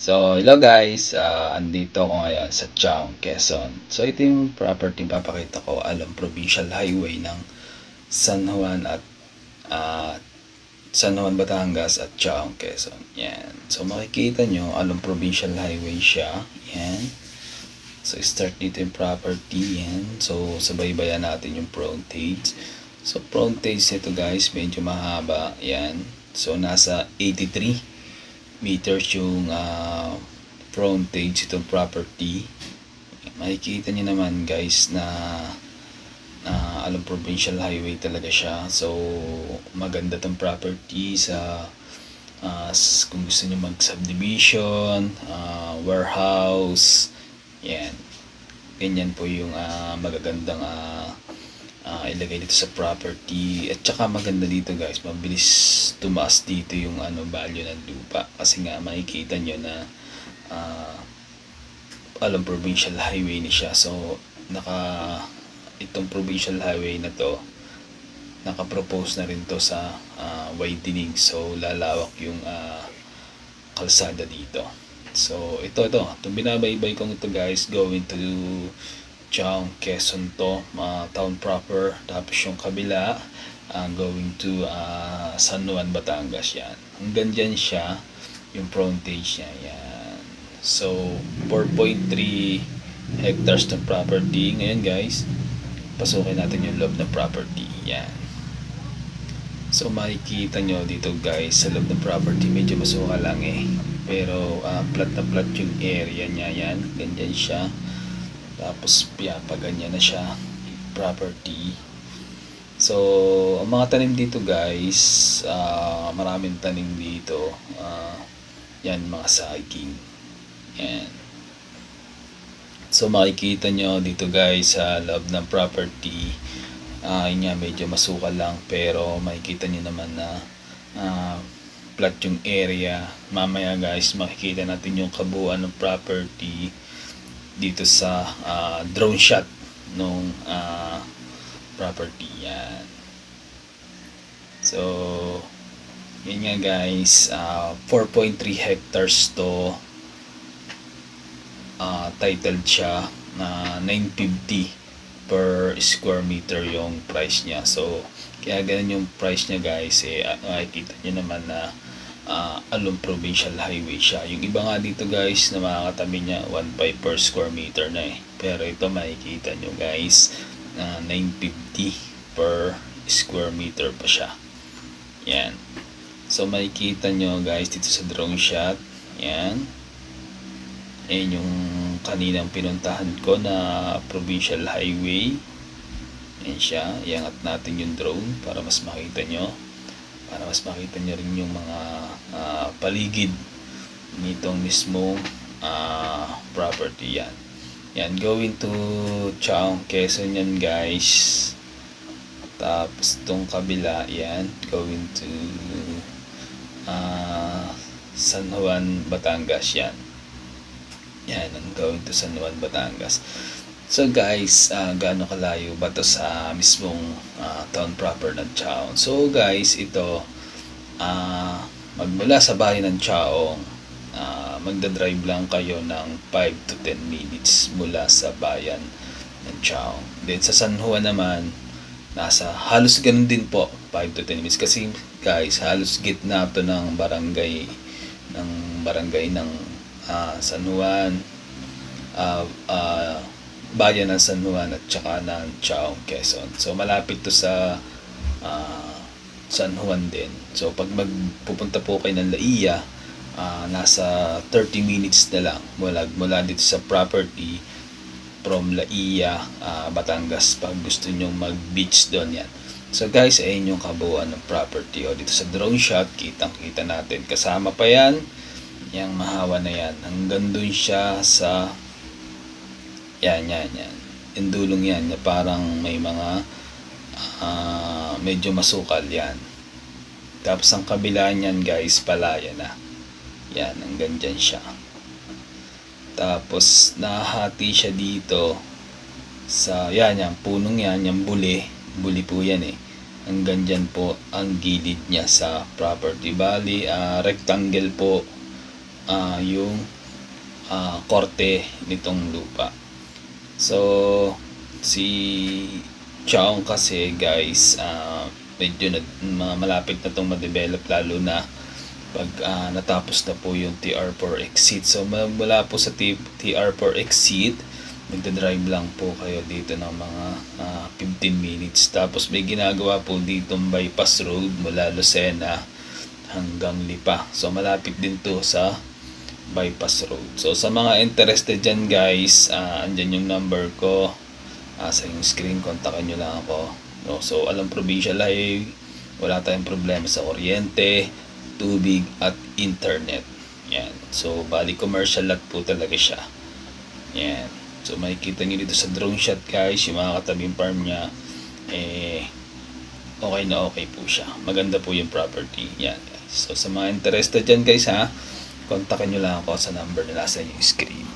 So, hello guys, andito ako ngayon sa Chaong, Quezon. So, ito yung property papakita ko, Provincial Highway ng San Juan at San Juan, Batangas at Chaong, Quezon. Yan. So, makikita nyo, Provincial Highway siya. Yan. So, start dito yung property. Yan. So, sabay-bayan natin yung frontage. So, frontage nito guys, medyo mahaba. Yan. So, nasa 83 meters yung frontage itong property. Makikita nyo naman guys na provincial highway talaga siya. So maganda tong property sa kung gusto nyo mag subdivision, warehouse, yan, ganyan po yung magagandang ilagay dito sa property. At saka maganda dito guys, mabilis tumaas dito yung value ng lupa, kasi nga makikita nyo na provincial highway ni siya. So itong provincial highway na to, naka-propose na rin to sa widening. So lalawak yung kalsada dito. So itong binabaybay kong ito guys, going to Chaong, Quezon to, town proper. Tapos yung kabila going to San Juan, Batangas. Yan, hanggang dyan siya yung frontage niya. Yan. So 4.3 hectares ng property. Ngayon guys, pasukin natin yung loob ng property. Yan. So makikita nyo dito guys, sa loob ng property medyo masuka lang pero flat na flat yung area niya. Yan, ganyan siya. Tapos pa ganyan na siya property. So ang mga tanim dito guys, maraming tanim dito. Yan, mga saging. Yan. So makikita nyo dito guys sa loob ng property, yun nga, medyo masukal lang, pero makikita nyo naman na flat yung area. Mamaya guys, makikita natin yung kabuuan ng property dito sa drone shot nung property. Yan. So yun nga guys, 4.3 hectares to. Titled siya na 950 per square meter yung price niya. So kaya ganun yung price niya guys, makikita nyo naman na provincial highway siya. Yung iba nga dito guys na makakatabi niya 1.5 per square meter na pero ito makikita nyo guys 950 per square meter pa siya. Yan. So makikita nyo guys dito sa drone shot. Yan. Ayan yung kaninang pinuntahan ko na provincial highway. Ayan siya. Iangat natin yung drone para mas makita nyo. Para mas makita nyo rin yung mga paligid nitong mismong property. Yan. Yan, going to Chaong, Quezon yan guys. Tapos itong kabila, yan, going to San Juan, Batangas. Yan. Yan, ang going to San Juan, Batangas. So guys, gaano kalayo ba to sa mismong town proper ng Chaong? So guys, ito magmula sa bayan ng Chaong, magdadrive lang kayo ng 5 to 10 minutes mula sa bayan ng Chaong. Then sa San Juan naman, nasa halos ganun din po, 5 to 10 minutes, kasi guys, halos gitna to ng barangay ng San Juan, bayan ng San Juan at saka ng Chaong, Quezon. So malapit to sa San Juan din. So pag magpupunta po kayo ng Laia, nasa 30 minutes na lang mula dito sa property from Laia, Batangas, pag gusto nyo mag beach doon. Yan. So guys, ayun yung kabuuan ng property. Dito sa drone shot, kitang-kita natin. Kasama pa yan, yung mahawa na yan. Hanggang dun siya sa yan. Yung dulong yan, na parang may mga medyo masukal yan. Tapos ang kabila niyan guys, palaya na. Yan, hanggang dyan siya. Tapos nahati siya dito sa yung punong yan, yung buli po yan hanggang dyan po ang gilid niya sa property. Bali rectangle po yung korte nitong lupa. So si Chaong kasi guys, medyo malapit na itong ma-develop, lalo na pag natapos na po yung TR4 exit. So mula po sa TR4 exit, magdadrive lang po kayo dito ng mga 15 minutes. Tapos may ginagawa po dito bypass road mula Lucena hanggang Lipa. So malapit din to sa bypass road. So sa mga interested dyan guys, andyan yung number ko sa yung screen, kontakin nyo lang ako. So alam, provincial highway, wala tayong problema sa kuryente, tubig at internet. Yan. So bali commercial lot po talaga siya. Yan. So makikita nyo dito sa drone shot guys, yung mga katabing farm nya, okay na okay po siya. Maganda po yung property. Yan guys. So sa mga interested dyan guys, kontakin nyo lang ako sa number na nasa yung screen.